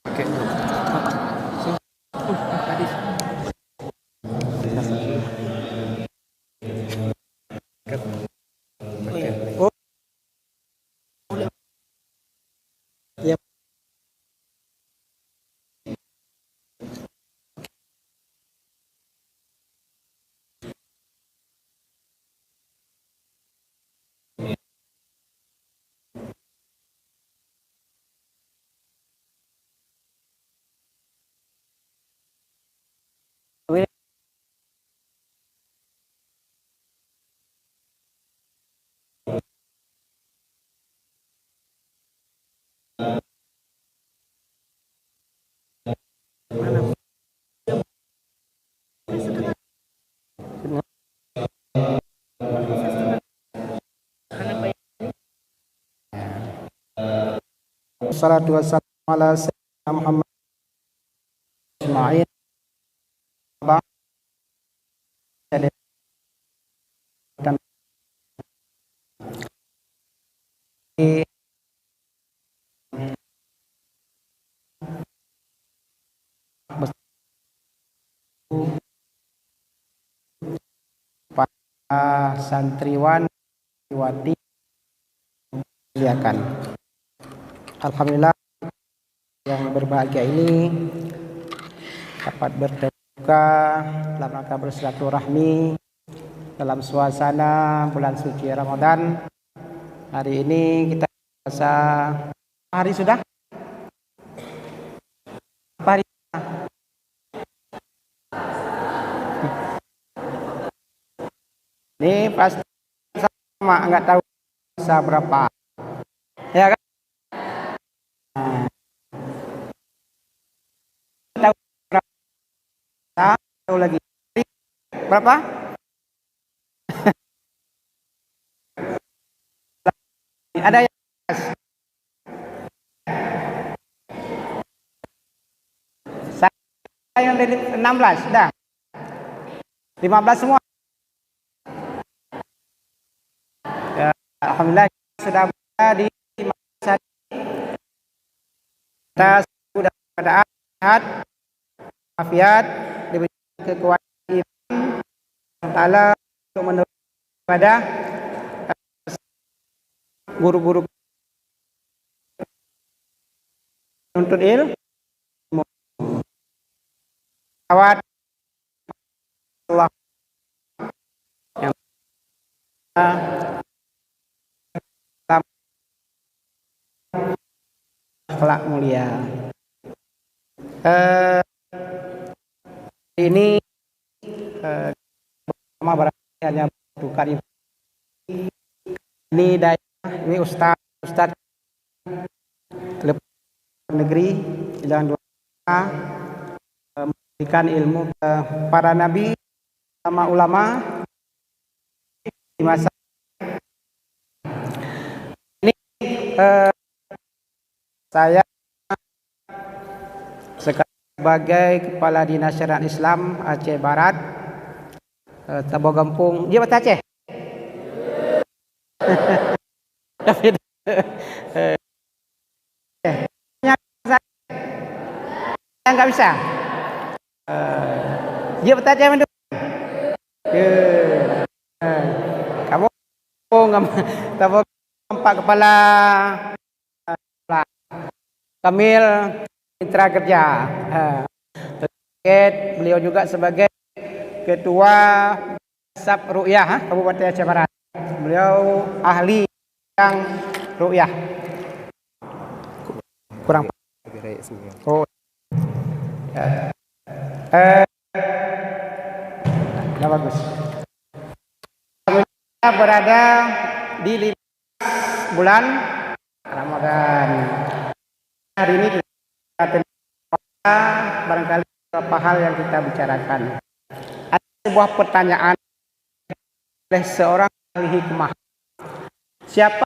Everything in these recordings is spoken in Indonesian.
Oke. Tadi. Oh, ya. Wassalatu wassalamu ala sayyidina Muhammad ajma'in. Dan para santriwan santriwati muliakan. Alhamdulillah yang berbahagia ini dapat berterbuka dalam rangka bersilaturahmi dalam suasana bulan suci Ramadan. Hari ini kita puasa hari sudah? Apa hari? Ini pasti sama, nggak tahu puasa berapa. Ya kan? Tahu berapa? Tahu lagi. Berapa? Ada yang saya yang dari 16 sudah. 15 semua. Ya, alhamdulillah sudah berada di masa kita sudah keadaan sehat, afiat, diberikan kekuatan iman Allah untuk meneruskan ibadah. Guru-guru untuk ilmu awat Allah yang akhlak mulia. Ini pertama barangkali hanya bukan ini daerah, ini Ustaz negeri Jalan 2 memberikan ilmu ke para nabi sama ulama di masa ini. Saya sebagai Kepala Dinas Syariat Islam Aceh Barat, Tabo Gampung, dia bahasa Aceh. Nggak bisa. Dia bahasa Aceh mana? Kamu Tabo Pak Kepala Kamil Mitra Kerja. Beliau juga sebagai Ketua Sab Ru'yah Kabupaten Aceh Barat. Beliau ahli yang ru'yah. Kurang. Oh. Ya, bagus. Kita berada di 15 bulan Ramadan. Hari ini kita barangkali beberapa hal yang kita bicarakan. Ada sebuah pertanyaan oleh seorang ahli hikmah. Siapa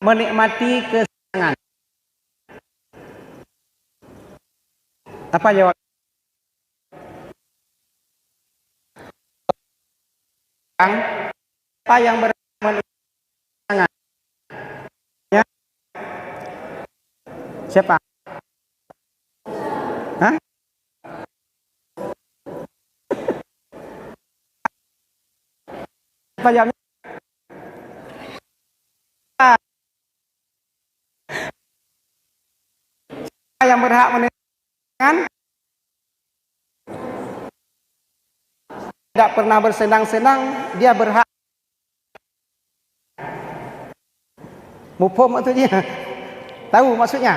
menikmati kesenangan? Apa jawab? Siapa yang menikmati kesenangan? Apa jawabnya? Yang berhak menentukan tidak pernah bersenang-senang, dia berhak. Mufhum maksudnya? Tahu maksudnya?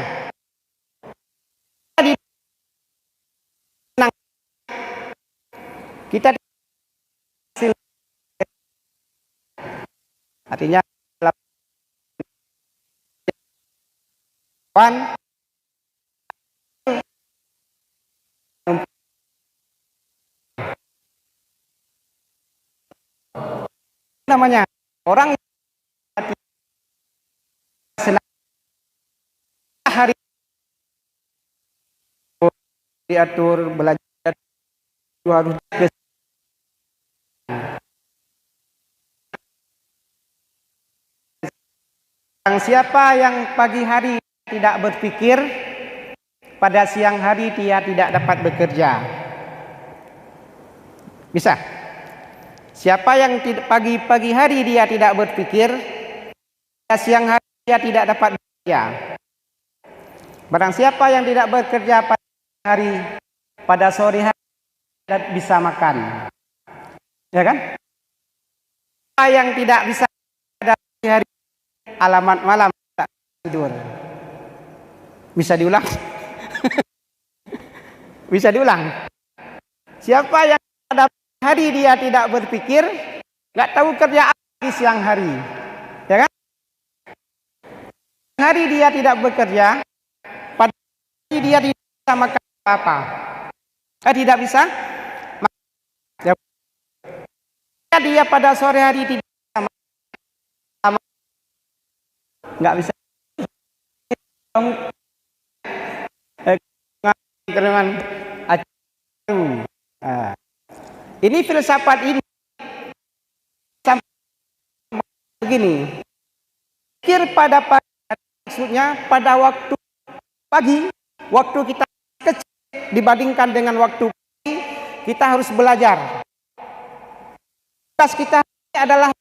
Kita artinya namanya orang senang hari diatur belajar harus siapa yang pagi hari tidak berpikir, pada siang hari dia tidak dapat bekerja. Bisa? Siapa yang pagi hari dia tidak berpikir, pada siang hari dia tidak dapat bekerja. Barang siapa yang tidak bekerja pada hari, pada sore hari tidak bisa makan. Ya kan? Siapa yang tidak bisa pada hari, alamat malam tak tidur. Bisa diulang? Bisa diulang? Siapa yang pada hari dia tidak berpikir, nggak tahu kerja apa di siang hari, ya kan? Hari dia tidak bekerja, pada hari dia tidak bisa makan apa? Tidak bisa makan. Ya, dia pada sore hari tidak bisa makan, nggak bisa. Ini filsafat ini begini, pikir pada pagi, maksudnya pada waktu pagi, waktu kita kecil dibandingkan dengan waktu pagi, kita harus belajar. Tugas kita adalah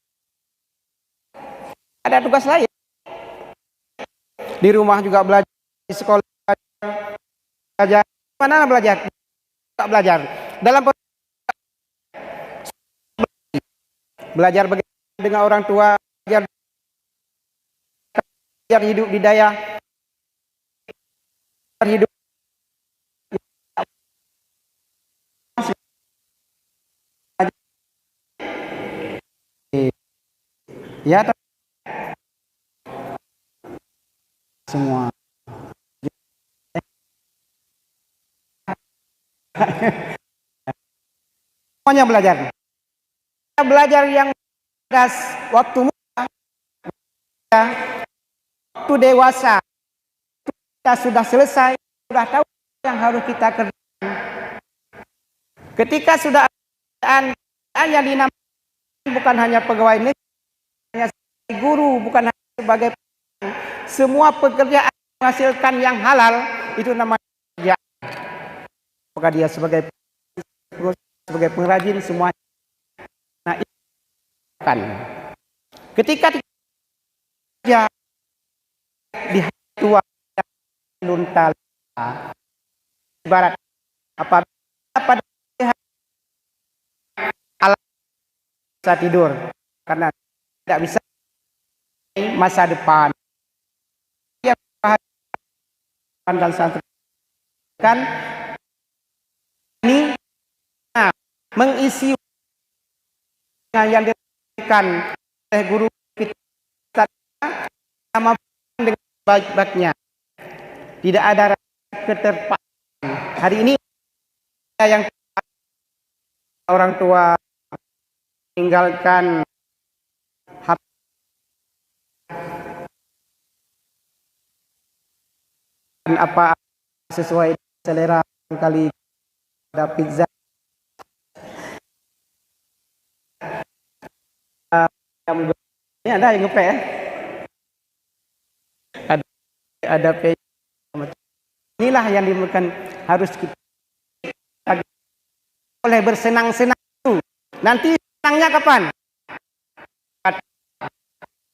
ada tugas lain. Di rumah juga belajar, di sekolah belajar, mana belajar? Tak belajar. Dalam belajar bagaimana dengan orang tua, belajar hidup di daya, hidup ya semua. Semuanya belajar. Kita belajar yang waktu muda, waktu dewasa, kita sudah selesai, sudah tahu yang harus kita kerjakan. Ketika sudah yang dinamakan bukan hanya pegawai negeri, hanya sebagai guru, bukan hanya sebagai semua pekerjaan menghasilkan yang halal, itu namanya pekerjaan. Apakah dia sebagai pengrajin, semuanya. Nah, itu kan ketika dia di hari tua lunta ibarat apabila pada alam bisa tidur karena tidak bisa masa depan yang dan santri kan ini mengisi yang diberikan oleh guru kita sama dengan baik-baiknya, tidak ada keterpaksaan. Hari ini yang orang tua tinggalkan apa sesuai selera, kali ada pizza ini ada yang ngepe ya? ada inilah yang dimakan harus kita boleh bersenang-senang itu. Nanti senangnya kapan?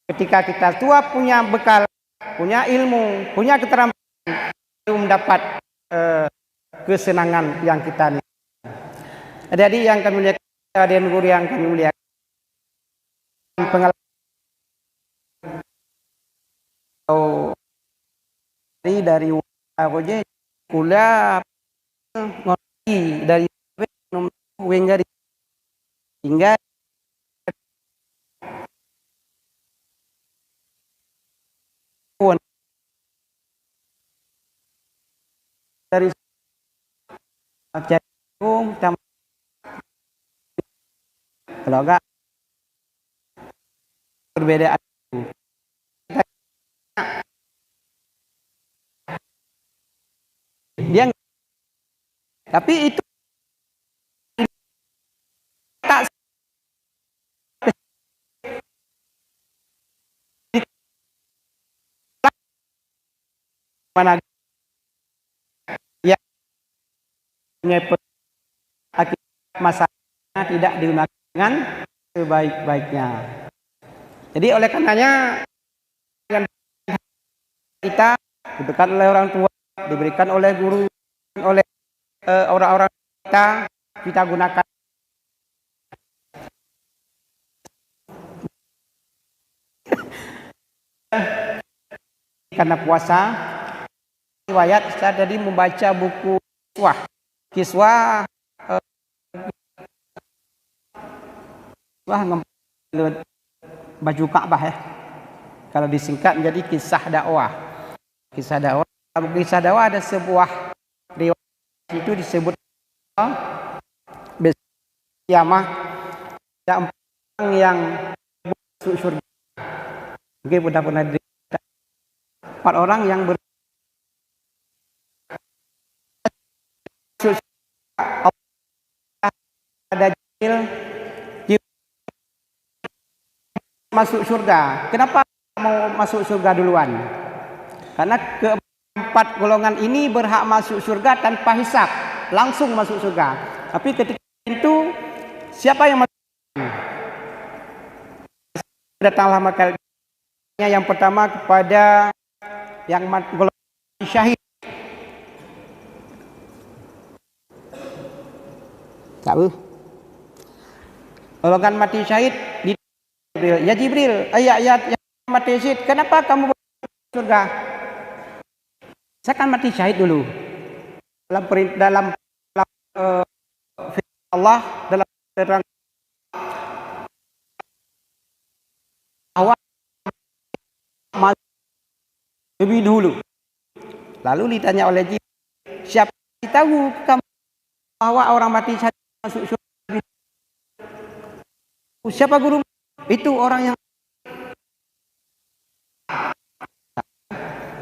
Ketika kita tua punya bekal, punya ilmu, punya keterampilan, belum dapat kesenangan yang kita nikmati. Jadi yang kami lihat, dan guru yang kami muliakan, pengalaman dari Waje kuliah ngerti dari Wenggari hingga dari Jagung kalau enggak perbedaan dia, tapi itu tak mana ya akibat masalahnya tidak digunakan dengan sebaik-baiknya. Jadi oleh karenanya kita diberikan oleh orang tua, diberikan oleh guru, oleh orang-orang kita gunakan karena puasa. Riwayat saya tadi membaca buku Kiswah baju Ka'bah ya. Kalau disingkat menjadi kisah dakwah. Kisah dakwah. Dalam kisah dakwah ada sebuah riwayat itu disebut kiamah ada 4 orang yang masuk surga. Mungkin pernah 4 orang yang ada masuk surga. Kenapa mau masuk surga duluan? Karena keempat golongan ini berhak masuk surga tanpa hisab, langsung masuk surga. Tapi ketika itu siapa yang masuk? Datanglah maka yang pertama kepada yang golongan syahid. Tahu? Golongan mati syahid di Jibril. Ya Jibril, ayat yang mati syahid, kenapa kamu masuk surga? Saya kan mati syahid dulu. Dalam Allah dalam terang bahwa lebih dulu. Lalu ditanya oleh Jibril, siapa yang tahu kamu bahwa orang mati syahid masuk surga? Siapa guru? Itu orang yang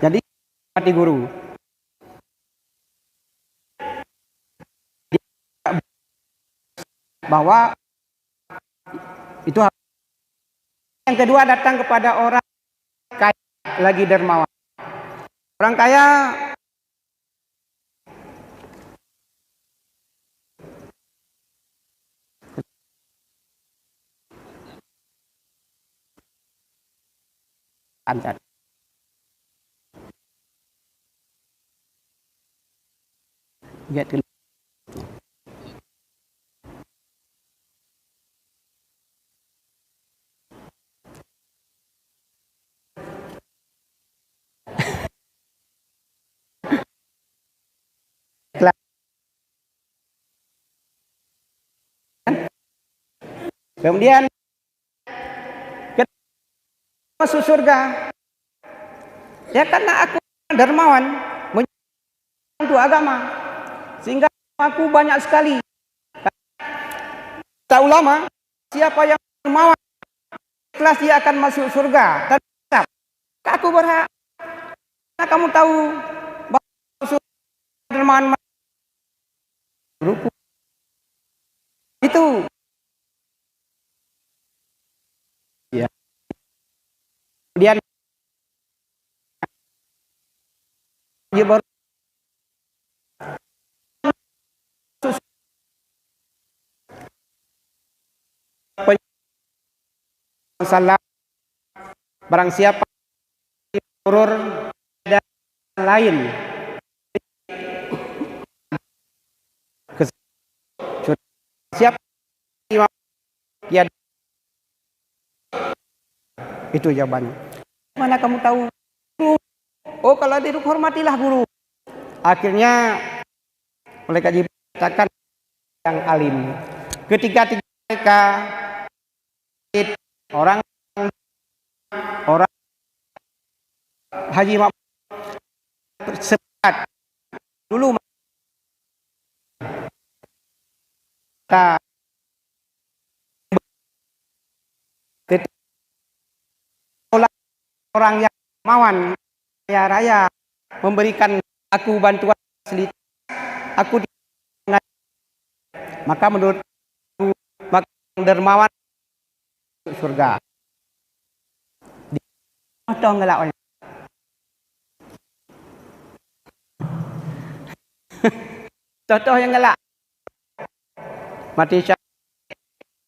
jadi mati guru. Bahwa itu yang kedua datang kepada orang kaya lagi dermawan. Orang kaya ancar. Get to kemudian masuk surga ya karena aku dermawan untuk agama sehingga aku banyak sekali. Kata ulama, siapa yang dermawan ikhlas dia akan masuk surga. Dan aku berhak karena kamu tahu bahwa dermawan ruku itu ya. Kemudian dia baru salah Barang siapa urur dan lain siapa dia, itu jawabannya. Mana kamu tahu? Oh, kalau duduk hormatilah guru. Akhirnya oleh kaji katakan yang alim. Ketika mereka orang Haji sepakat dulu kita orang yang mawan raya memberikan aku bantuan fasilitas, aku maka menurut maka dermawan surga. Contoh ngelak contoh yang ngelak mati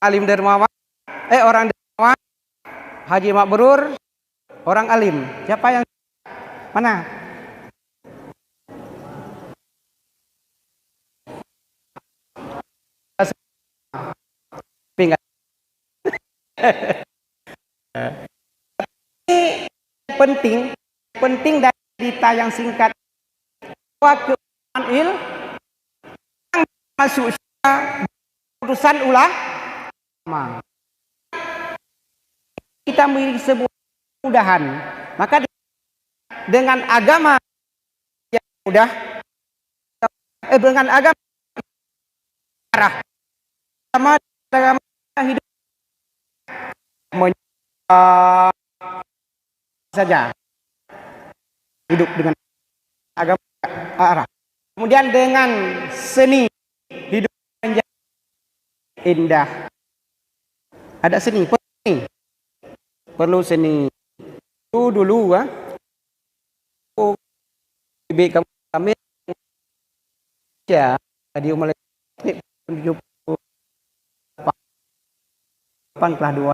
alim dermawan, orang dermawan, Haji Mabrur orang alim. Siapa yang mana? penting dari cerita yang singkat bahwa il masuk urusan ulama. Kita memiliki sebuah kemudahan, maka dengan agama yang mudah, dengan agama arah agama hidup saja, hidup dengan agama arah. Kemudian dengan seni hidup menjadi indah. Ada seni, perlu seni. Dulu kami ya di umur 78 kelas 2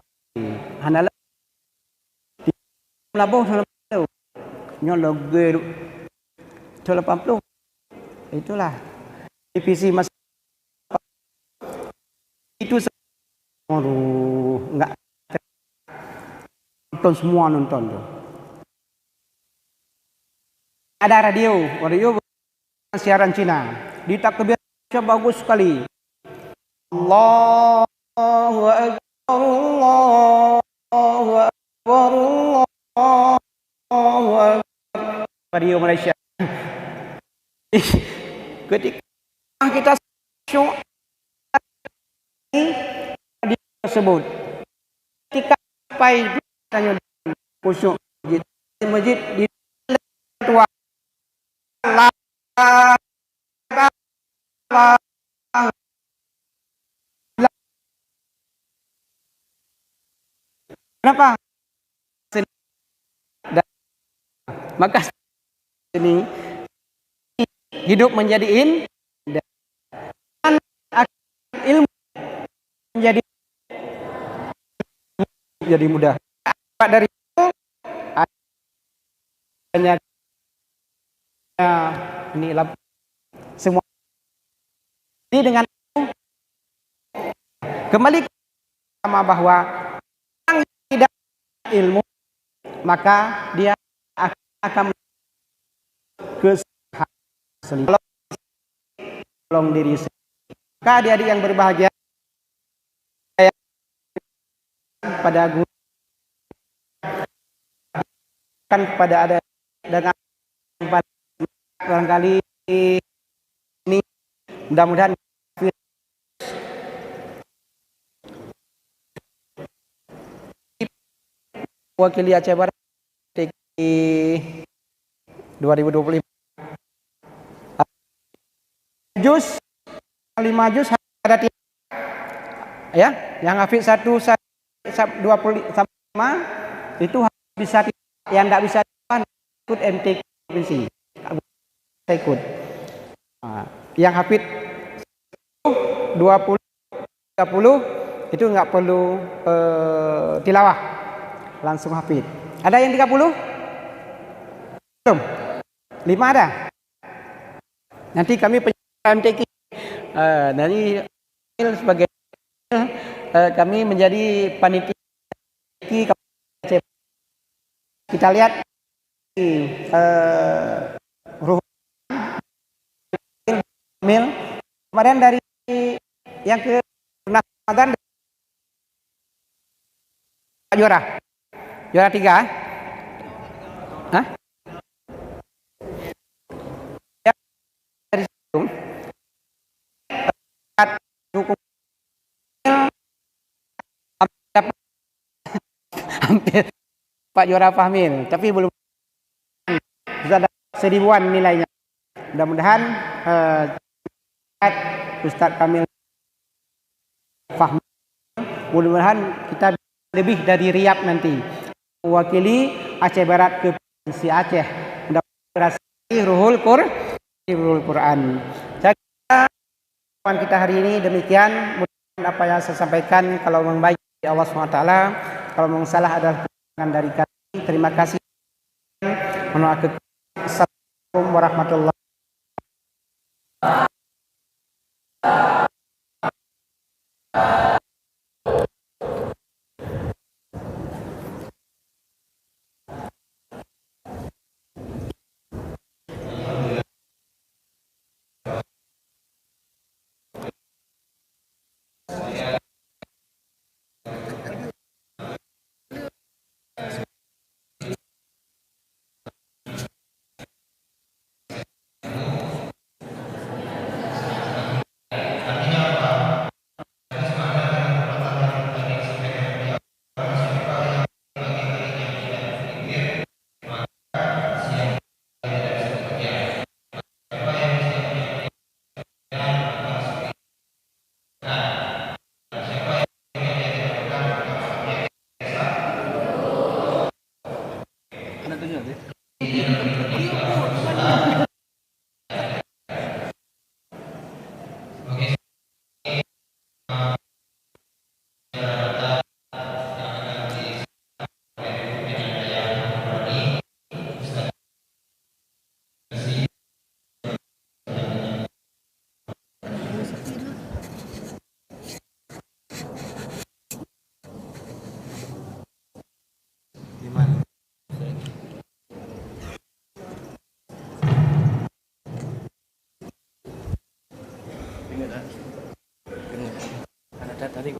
hanala labuh nyolog 80 itulah divisi mas itu enggak nonton, semua nonton tuh. Ada radio siaran Cina di takbir bagus sekali. Allahu Akbar, Allahu Akbar, Allahu Akbar. Radio Malaysia. Ketika kita di tersebut, ketika sampai tanya khusyuk masjid di tua kenapa? Maka ini hidup menjadi indah dan ilmu menjadi mudah. Dari itu banyak ini semua. Jadi dengan kembali sama bahwa orang yang tidak ilmu maka dia akan kesalahan tolong diri sendiri. Maka adik-adik yang berbahagia pada guru kan kepada ada dengan barangkali ini mudah-mudahan wakili Aceh Barat di 2025 juz 5 juz ada ya, yang hafid 1 25 itu bisa, yang tidak bisa ikut MTQ provinsi saya ikut. Yang hafid 20 30 itu nggak perlu tilawah, langsung hafid. Ada yang 30? Belum? 5 ada? Nanti kami MTQ dari sebagai kami menjadi panitia. Kita lihat Mil kemarin dari yang ke Ramadan juara 3. Hah? Ya, dari situ hukum hampir Pak juara Fahmil, tapi belum sudah ada 1000-an nilainya. Mudah-mudahan Ustadz Kamil Fahmi, mudah-mudahan kita lebih dari Riyab nanti mewakili Aceh Barat ke Provinsi Aceh, mudah-mudahan Ruhul Quran. Saya kira kita hari ini demikian. Mudah-mudahan apa yang saya sampaikan kalau memang baik dari Allah SWT, kalau memang salah adalah kekurangan dari kami. Terima kasih. Assalamualaikum warahmatullahi wabarakatuh. Tadi